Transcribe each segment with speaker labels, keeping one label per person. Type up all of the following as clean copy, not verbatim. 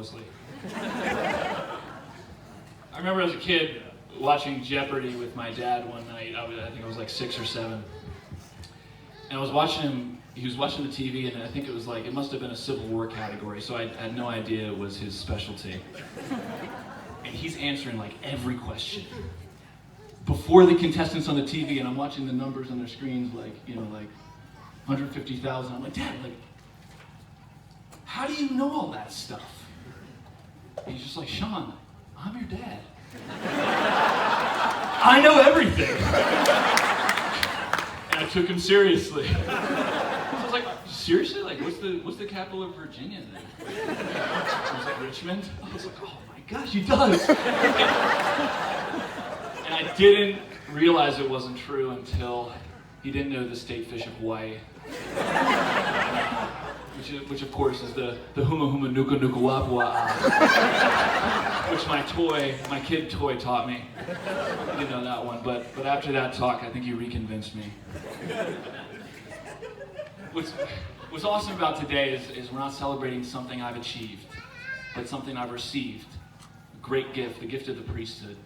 Speaker 1: closely. I remember as a kid watching Jeopardy with my dad one night. I think I was like 6 or 7. And I was watching him, he was watching the TV, and I think it was like, it must have been a Civil War category, so I had no idea it was his specialty. And he's answering like every question before the contestants on the TV, and I'm watching the numbers on their screens, like, you know, like 150,000. I'm like, Dad, like, how do you know all that stuff? And he's just like, Sean, I'm your dad. I know everything. And I took him seriously. So I was like, seriously? Like, what's the capital of Virginia then? He was like, Richmond? I was like, oh my gosh, he does. And I didn't realize it wasn't true until he didn't know the state fish of Hawaii. Which of course is the huma huma nuka nuka wapua, which my kid toy taught me. I didn't know that one, but after that talk, I think you reconvinced me. What's awesome about today is we're not celebrating something I've achieved, but something I've received. A great gift, the gift of the priesthood.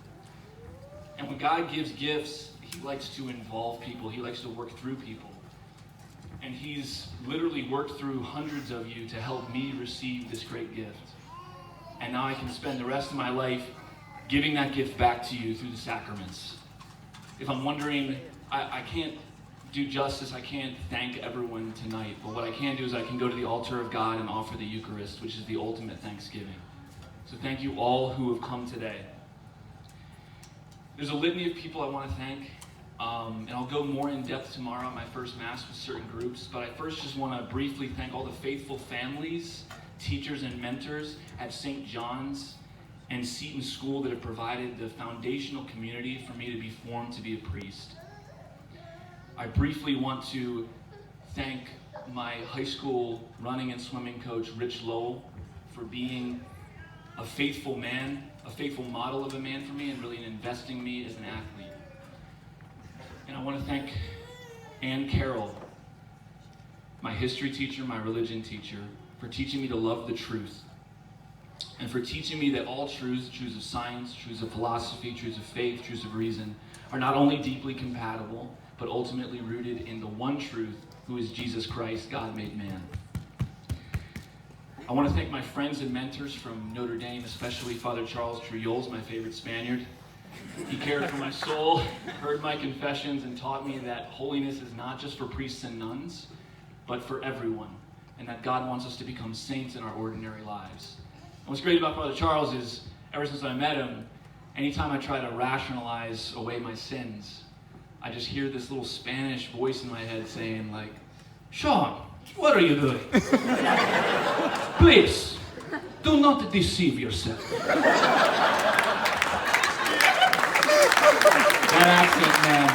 Speaker 1: And when God gives gifts, he likes to involve people. He likes to work through people. And he's literally worked through hundreds of you to help me receive this great gift. And now I can spend the rest of my life giving that gift back to you through the sacraments. If I'm wondering, I can't do justice, I can't thank everyone tonight, but what I can do is I can go to the altar of God and offer the Eucharist, which is the ultimate thanksgiving. So thank you all who have come today. There's a litany of people I want to thank. And I'll go more in depth tomorrow at my first Mass with certain groups, but I first just want to briefly thank all the faithful families, teachers, and mentors at St. John's and Seton School that have provided the foundational community for me to be formed to be a priest. I briefly want to thank my high school running and swimming coach, Rich Lowell, for being a faithful man, a faithful model of a man for me, and really investing me as an athlete. And I want to thank Ann Carroll, my history teacher, my religion teacher, for teaching me to love the truth. And for teaching me that all truths, truths of science, truths of philosophy, truths of faith, truths of reason, are not only deeply compatible, but ultimately rooted in the one truth, who is Jesus Christ, God made man. I want to thank my friends and mentors from Notre Dame, especially Father Charles Trujillos, my favorite Spaniard. He cared for my soul, heard my confessions, and taught me that holiness is not just for priests and nuns, but for everyone, and that God wants us to become saints in our ordinary lives. And what's great about Father Charles is, ever since I met him, anytime I try to rationalize away my sins, I just hear this little Spanish voice in my head saying, like, Sean, what are you doing? Please, do not deceive yourself. That accent, man.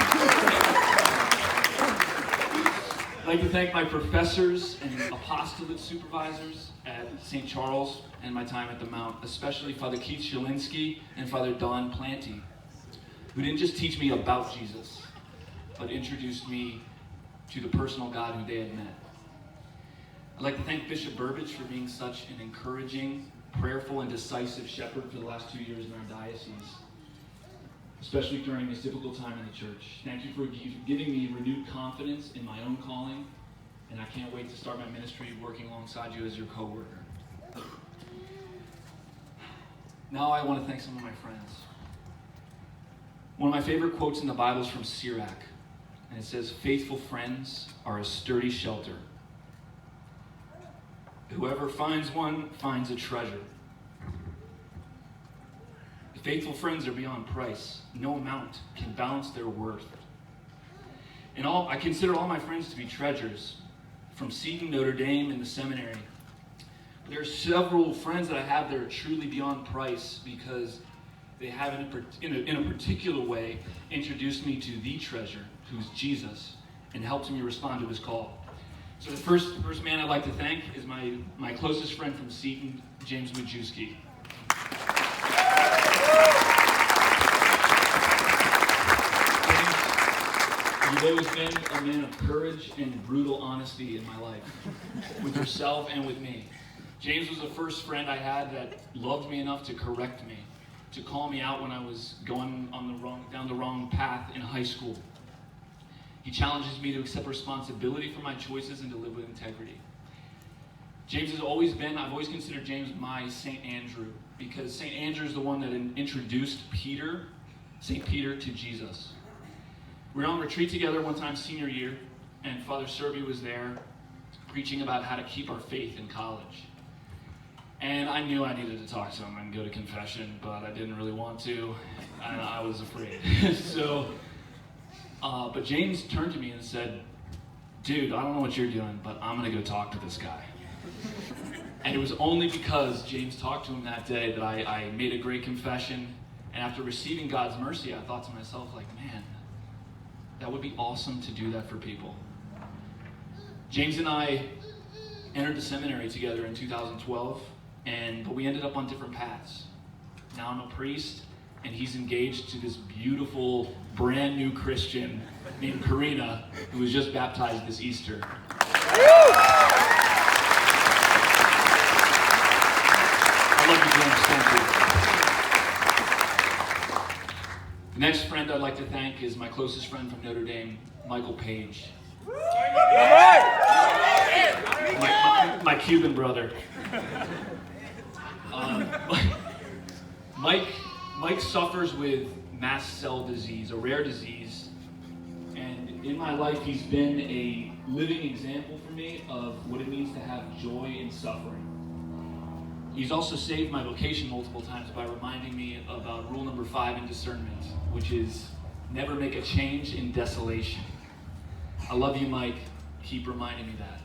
Speaker 1: I'd like to thank my professors and apostolate supervisors at St. Charles and my time at the Mount, especially Father Keith Shalinsky and Father Don Planty, who didn't just teach me about Jesus, but introduced me to the personal God who they had met. I'd like to thank Bishop Burbage for being such an encouraging, prayerful, and decisive shepherd for the last 2 years in our diocese, especially during this difficult time in the church. Thank you for giving me renewed confidence in my own calling, and I can't wait to start my ministry working alongside you as your co-worker. Now I want to thank some of my friends. One of my favorite quotes in the Bible is from Sirach, and it says, "Faithful friends are a sturdy shelter. Whoever finds one finds a treasure." Faithful friends are beyond price. No amount can balance their worth. And I consider all my friends to be treasures, from Seton, Notre Dame, and the seminary. But there are several friends that I have that are truly beyond price because they have, in a particular way, introduced me to the treasure, who's Jesus, and helped me respond to his call. So the first man I'd like to thank is my closest friend from Seton, James Majewski. You've always been a man of courage and brutal honesty in my life, with yourself and with me. James was the first friend I had that loved me enough to correct me, to call me out when I was going down the wrong path in high school. He challenges me to accept responsibility for my choices and to live with integrity. I've always considered James my St. Andrew, because St. Andrew is the one that introduced St. Peter to Jesus. We were on retreat together one time senior year, and Father Serby was there preaching about how to keep our faith in college. And I knew I needed to talk to him and go to confession, but I didn't really want to, and I was afraid. But James turned to me and said, dude, I don't know what you're doing, but I'm going to go talk to this guy. And it was only because James talked to him that day that I made a great confession. And after receiving God's mercy, I thought to myself, like, man, that would be awesome to do that for people. James and I entered the seminary together in 2012, but we ended up on different paths. Now I'm a priest, and he's engaged to this beautiful, brand new Christian named Karina, who was just baptized this Easter. I love you, James. Thank you. The next friend I'd like to thank is my closest friend from Notre Dame, Michael Page. My Cuban brother. Mike suffers with mast cell disease, a rare disease, and in my life he's been a living example for me of what it means to have joy in suffering. He's also saved my vocation multiple times by reminding me about rule number 5 in discernment, which is never make a change in desolation. I love you, Mike. Keep reminding me that.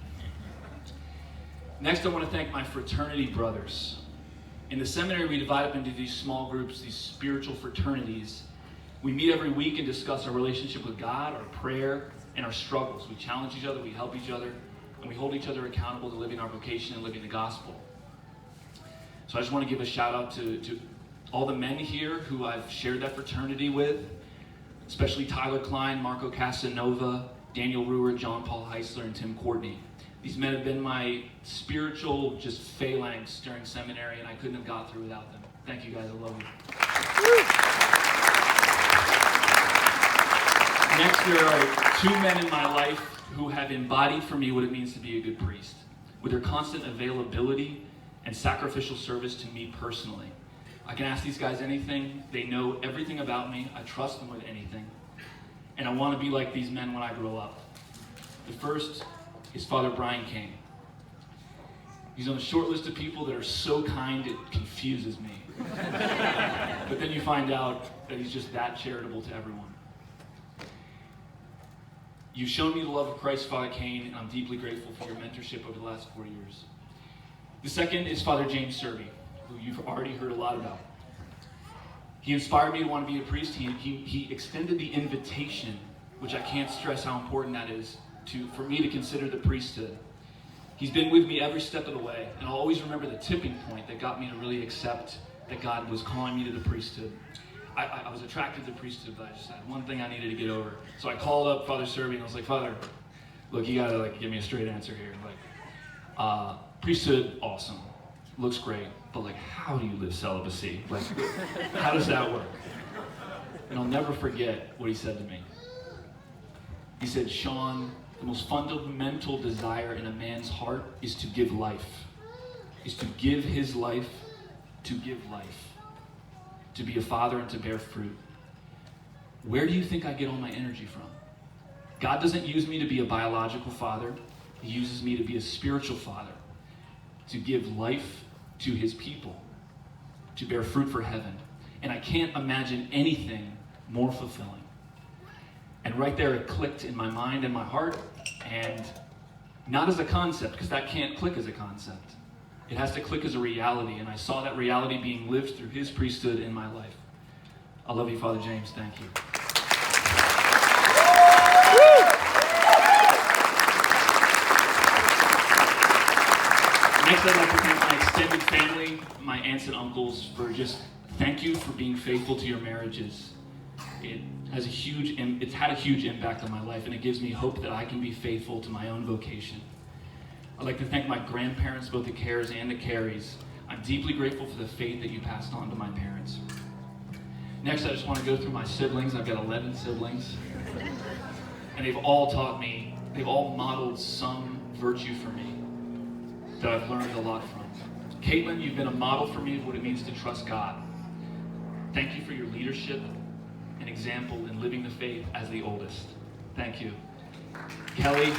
Speaker 1: Next, I want to thank my fraternity brothers. In the seminary, we divide up into these small groups, these spiritual fraternities. We meet every week and discuss our relationship with God, our prayer, and our struggles. We challenge each other, we help each other, and we hold each other accountable to living our vocation and living the gospel. So I just want to give a shout out to all the men here who I've shared that fraternity with, especially Tyler Klein, Marco Casanova, Daniel Ruhr, John Paul Heisler, and Tim Courtney. These men have been my spiritual just phalanx during seminary, and I couldn't have got through without them. Thank you guys, I love you. Next, there are 2 men in my life who have embodied for me what it means to be a good priest, with their constant availability and sacrificial service to me personally. I can ask these guys anything. They know everything about me. I trust them with anything. And I want to be like these men when I grow up. The first is Father Brian Kane. He's on a short list of people that are so kind it confuses me. But then you find out that he's just that charitable to everyone. You've shown me the love of Christ, Father Kane, and I'm deeply grateful for your mentorship over the last 4 years. The second is Father James Serby, who you've already heard a lot about. He inspired me to want to be a priest. He extended the invitation, which I can't stress how important that is, for me to consider the priesthood. He's been with me every step of the way, and I'll always remember the tipping point that got me to really accept that God was calling me to the priesthood. I was attracted to the priesthood, but I just had one thing I needed to get over. So I called up Father Serby, and I was like, Father, look, you gotta give me a straight answer here. Priesthood, awesome, looks great, but how do you live celibacy? How does that work? And I'll never forget what he said to me. He said, Sean, the most fundamental desire in a man's heart is to give life, is to give his life, to give life, to be a father and to bear fruit. Where do you think I get all my energy from? God doesn't use me to be a biological father. He uses me to be a spiritual father, to give life to his people, to bear fruit for heaven. And I can't imagine anything more fulfilling. And right there it clicked in my mind and my heart, and not as a concept, because that can't click as a concept. It has to click as a reality, and I saw that reality being lived through his priesthood in my life. I love you, Father James. Thank you. Next, I'd like to thank my extended family, my aunts and uncles, for just thank you for being faithful to your marriages. It's had a huge impact on my life, and it gives me hope that I can be faithful to my own vocation. I'd like to thank my grandparents, both the Koehrs and the Carries. I'm deeply grateful for the faith that you passed on to my parents. Next, I just want to go through my siblings. I've got 11 siblings. And they've all taught me, they've all modeled some virtue for me that I've learned a lot from. Caitlin, you've been a model for me of what it means to trust God. Thank you for your leadership and example in living the faith as the oldest. Thank you. Kelly,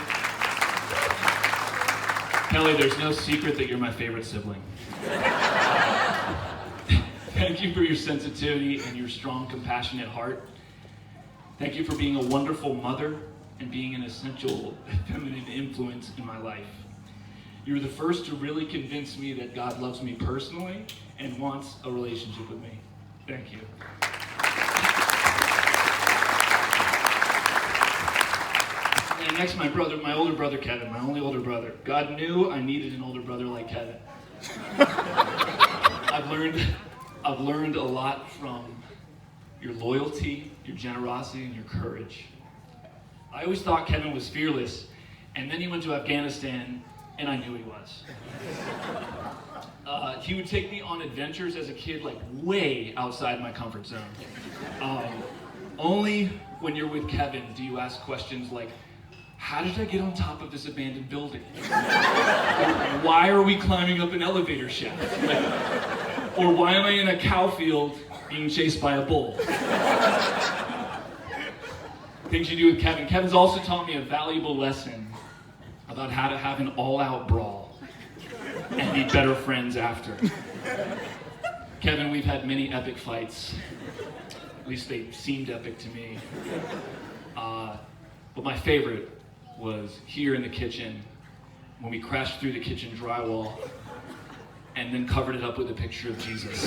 Speaker 1: there's no secret that you're my favorite sibling. Thank you for your sensitivity and your strong, compassionate heart. Thank you for being a wonderful mother and being an essential feminine influence in my life. You were the first to really convince me that God loves me personally and wants a relationship with me. Thank you. And next, my older brother Kevin, my only older brother. God knew I needed an older brother like Kevin. I've learned a lot from your loyalty, your generosity, and your courage. I always thought Kevin was fearless, and then he went to Afghanistan, and I knew he was. He would take me on adventures as a kid, like way outside my comfort zone. Only when you're with Kevin do you ask questions like, how did I get on top of this abandoned building? Or, why are we climbing up an elevator shaft? Or why am I in a cow field being chased by a bull? Things you do with Kevin. Kevin's also taught me a valuable lesson about how to have an all-out brawl and be better friends after. Kevin, we've had many epic fights. At least they seemed epic to me. But my favorite was here in the kitchen when we crashed through the kitchen drywall and then covered it up with a picture of Jesus.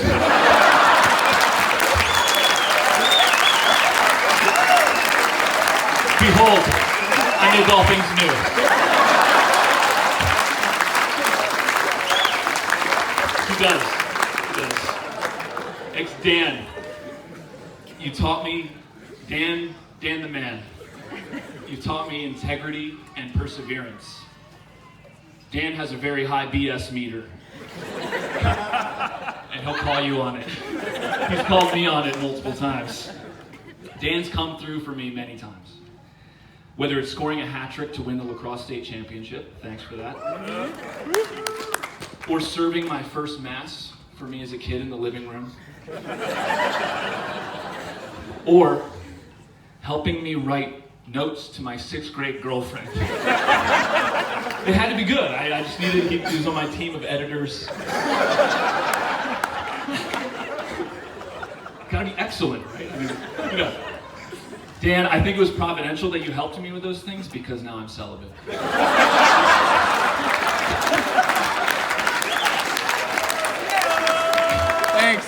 Speaker 1: Behold, I make all things new. He does. It's Dan. You taught me, Dan the man. You taught me integrity and perseverance. Dan has a very high BS meter. And he'll call you on it. He's called me on it multiple times. Dan's come through for me many times. Whether it's scoring a hat trick to win the lacrosse state championship, thanks for that. Or serving my first mass for me as a kid in the living room. Or helping me write notes to my 6th grade girlfriend. It had to be good. I just needed to keep, he was on my team of editors. Gotta be excellent, right? I mean, you know. Dan, I think it was providential that you helped me with those things because now I'm celibate.
Speaker 2: Thanks.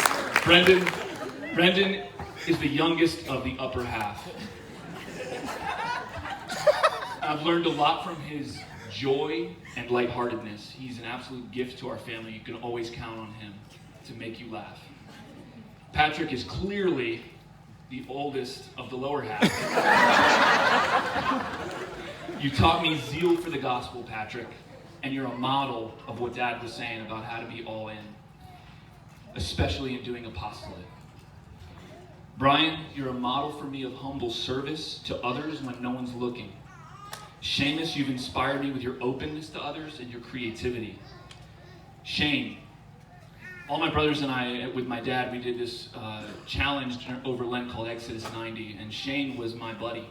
Speaker 1: Brendan is the youngest of the upper half. I've learned a lot from his joy and lightheartedness. He's an absolute gift to our family. You can always count on him to make you laugh. Patrick is clearly the oldest of the lower half. You taught me zeal for the gospel, Patrick, and you're a model of what Dad was saying about how to be all in, especially in doing apostolate. Brian, you're a model for me of humble service to others when no one's looking. Seamus, you've inspired me with your openness to others and your creativity. Shane, all my brothers and I, with my dad, we did this challenge over Lent called Exodus 90, and Shane was my buddy.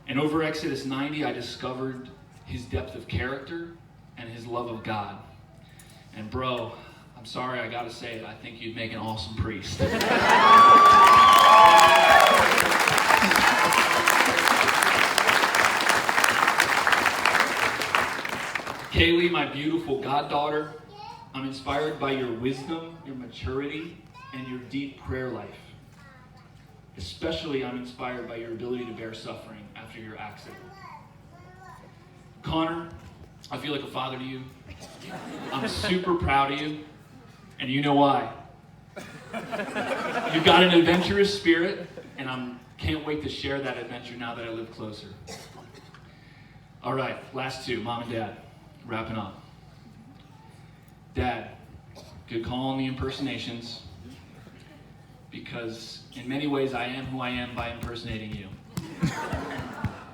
Speaker 1: And over Exodus 90, I discovered his depth of character and his love of God. And bro, I'm sorry, I gotta say it, I think you'd make an awesome priest. Kaylee, my beautiful goddaughter, I'm inspired by your wisdom, your maturity, and your deep prayer life. Especially, I'm inspired by your ability to bear suffering after your accident. Connor, I feel like a father to you. I'm super proud of you, and you know why. You've got an adventurous spirit, and I can't wait to share that adventure now that I live closer. All right, last two, Mom and Dad. wrapping up. Dad, good call on the impersonations, because in many ways I am who I am by impersonating you.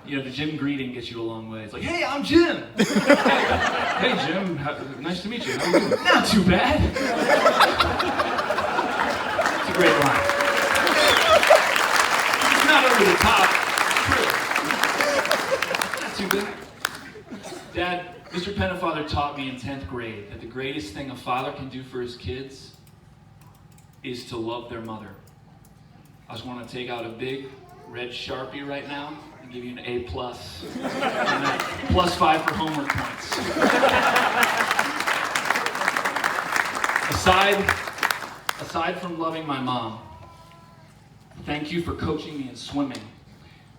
Speaker 1: You know, the Jim greeting gets you a long way. It's like, hey, I'm Jim. Hey, Jim, nice to meet you. How are you doing? Not too bad. It's a great line. It's not over the top. It's true. Not too bad. Dad, Mr. Pennefather taught me in 10th grade that the greatest thing a father can do for his kids is to love their mother. I just want to take out a big red Sharpie right now and give you an A+, and +5 for homework points. Aside from loving my mom, thank you for coaching me in swimming,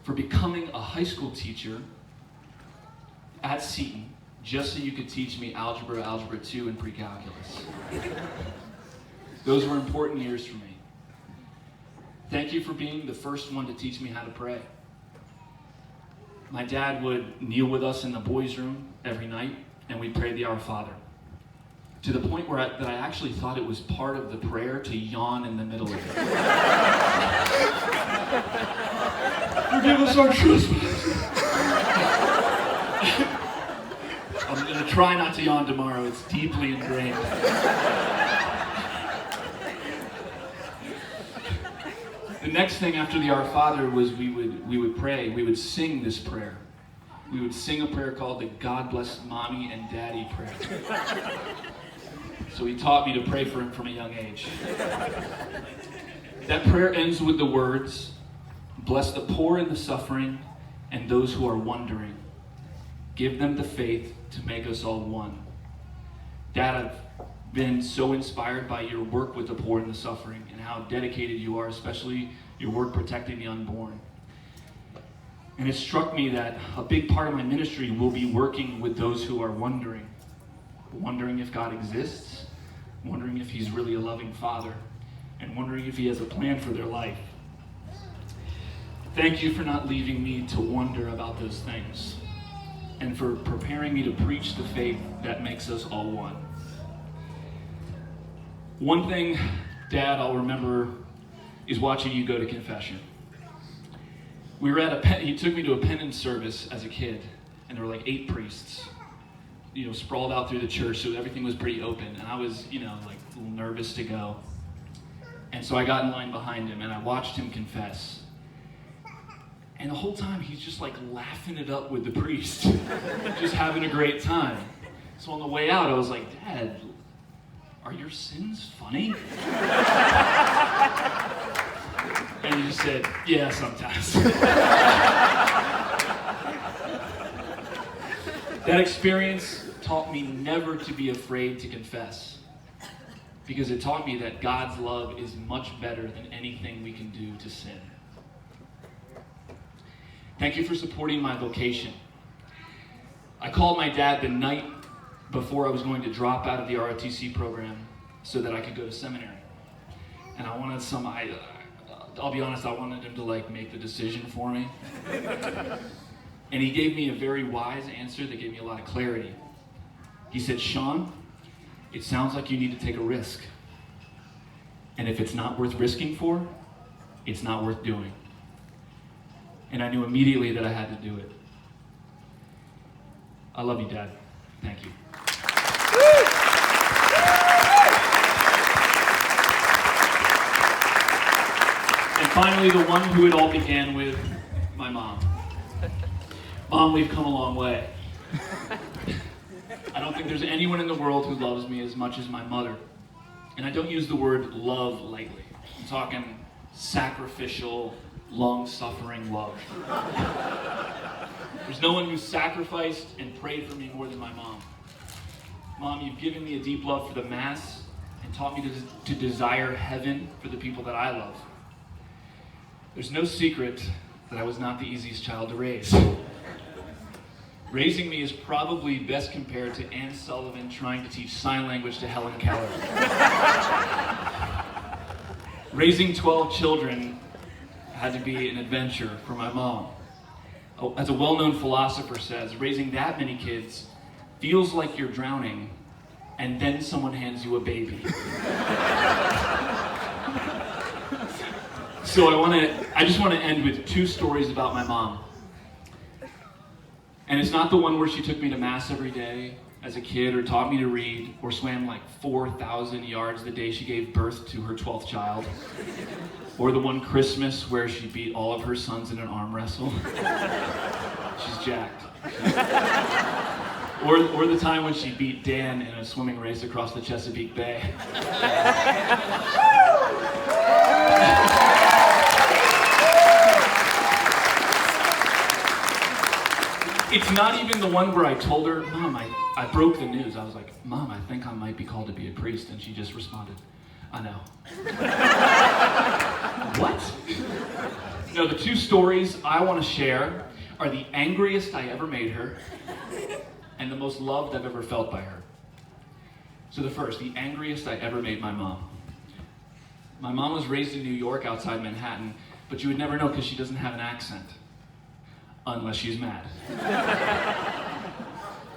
Speaker 1: for becoming a high school teacher at Seton, just so you could teach me algebra 2, and pre-calculus. Those were important years for me. Thank you for being the first one to teach me how to pray. My dad would kneel with us in the boys' room every night, and we'd pray the Our Father, to the point where I actually thought it was part of the prayer to yawn in the middle of it. Forgive us our trespasses. I'm going to try not to yawn tomorrow. It's deeply ingrained. The next thing after the Our Father was we would pray. We would sing this prayer. We would sing a prayer called the God Bless Mommy and Daddy prayer. So he taught me to pray for him from a young age. That prayer ends with the words, bless the poor and the suffering and those who are wondering. Give them the faith to make us all one. Dad, I've been so inspired by your work with the poor and the suffering and how dedicated you are, especially your work protecting the unborn. And it struck me that a big part of my ministry will be working with those who are wondering if God exists, wondering if he's really a loving father, and wondering if he has a plan for their life. Thank you for not leaving me to wonder about those things, and for preparing me to preach the faith that makes us all one. One thing, Dad, I'll remember is watching you go to confession. We were at he took me to a penance service as a kid, and there were like 8 priests, sprawled out through the church, so everything was pretty open, and I was, like a little nervous to go. And so I got in line behind him, and I watched him confess. And the whole time, he's just like laughing it up with the priest, just having a great time. So on the way out, I was like, Dad, are your sins funny? And he just said, yeah, sometimes. That experience taught me never to be afraid to confess, because it taught me that God's love is much better than anything we can do to sin. Thank you for supporting my vocation. I called my dad the night before I was going to drop out of the ROTC program so that I could go to seminary. And I wanted I'll be honest, I wanted him to make the decision for me. And he gave me a very wise answer that gave me a lot of clarity. He said, Sean, it sounds like you need to take a risk. And if it's not worth risking for, it's not worth doing. And I knew immediately that I had to do it. I love you, Dad. Thank you. And finally, the one who it all began with, my mom. Mom, we've come a long way. I don't think there's anyone in the world who loves me as much as my mother. And I don't use the word love lightly. I'm talking sacrificial, long-suffering love. There's no one who sacrificed and prayed for me more than my mom. Mom, you've given me a deep love for the Mass and taught me to desire heaven for the people that I love. There's no secret that I was not the easiest child to raise. Raising me is probably best compared to Anne Sullivan trying to teach sign language to Helen Keller. Raising 12 children had to be an adventure for my mom. As a well-known philosopher says, raising that many kids feels like you're drowning, and then someone hands you a baby. So I just want to end with 2 stories about my mom. And it's not the one where she took me to mass every day as a kid, or taught me to read, or swam like 4,000 yards the day she gave birth to her 12th child, or the one Christmas where she beat all of her sons in an arm wrestle. She's jacked. Or the time when she beat Dan in a swimming race across the Chesapeake Bay. It's not even the one where I told her, Mom, I broke the news. I was like, Mom, I think I might be called to be a priest. And she just responded, I know. What? No, the 2 stories I want to share are the angriest I ever made her and the most loved I've ever felt by her. So the first, the angriest I ever made my mom. My mom was raised in New York outside Manhattan, but you would never know because she doesn't have an accent. Unless she's mad.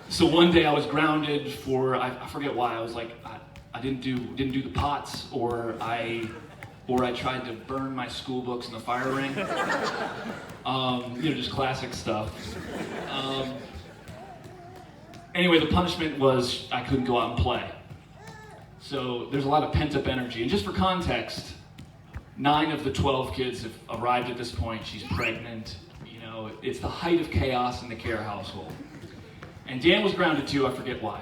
Speaker 1: So one day I was grounded for, I forget why, I was like, I didn't do the pots, or I tried to burn my school books in the fire ring. Just classic stuff. Anyway, the punishment was I couldn't go out and play. So there's a lot of pent up energy. And just for context, 9 of the 12 kids have arrived at this point. She's pregnant. It's the height of chaos in the Koehr household. And Dan was grounded too, I forget why.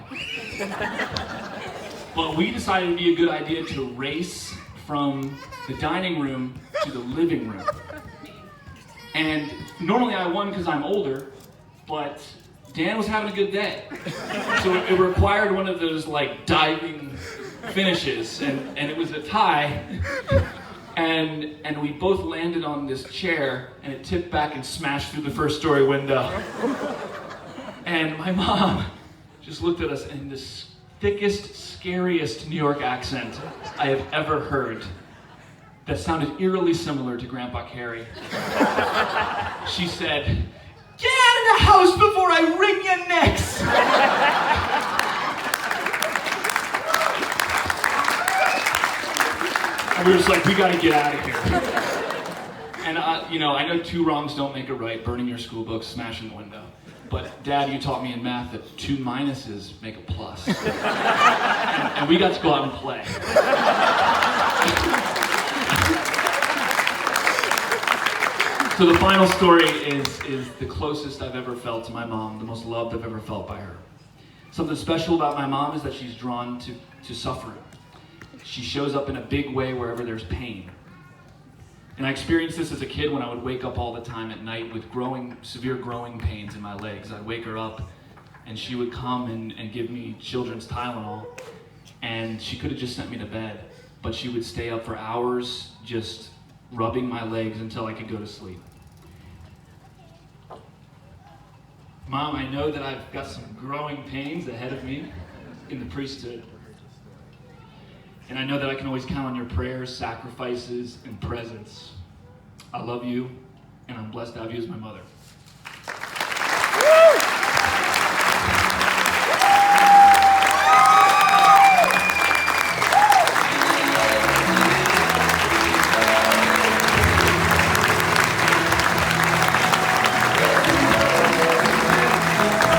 Speaker 1: But we decided it'd be a good idea to race from the dining room to the living room. And normally I won because I'm older, but Dan was having a good day. So it required one of those like diving finishes, and it was a tie. And we both landed on this chair, and it tipped back and smashed through the 1st-story window. And my mom just looked at us in the thickest, scariest New York accent I have ever heard that sounded eerily similar to Grandpa Carey. She said, "Get out of the house before I wring your necks!" And we were just like, we gotta get out of here. And I know 2 wrongs don't make a right, burning your school books, smashing the window. But Dad, you taught me in math that 2 minuses make a plus. And we got to go out and play. So the final story is the closest I've ever felt to my mom, the most loved I've ever felt by her. Something special about my mom is that she's drawn to suffering. She shows up in a big way wherever there's pain. And I experienced this as a kid when I would wake up all the time at night with severe growing pains in my legs. I'd wake her up and she would come and give me children's Tylenol, and she could have just sent me to bed, but she would stay up for hours just rubbing my legs until I could go to sleep. Mom, I know that I've got some growing pains ahead of me in the priesthood. And I know that I can always count on your prayers, sacrifices, and presence. I love you, and I'm blessed to have you as my mother.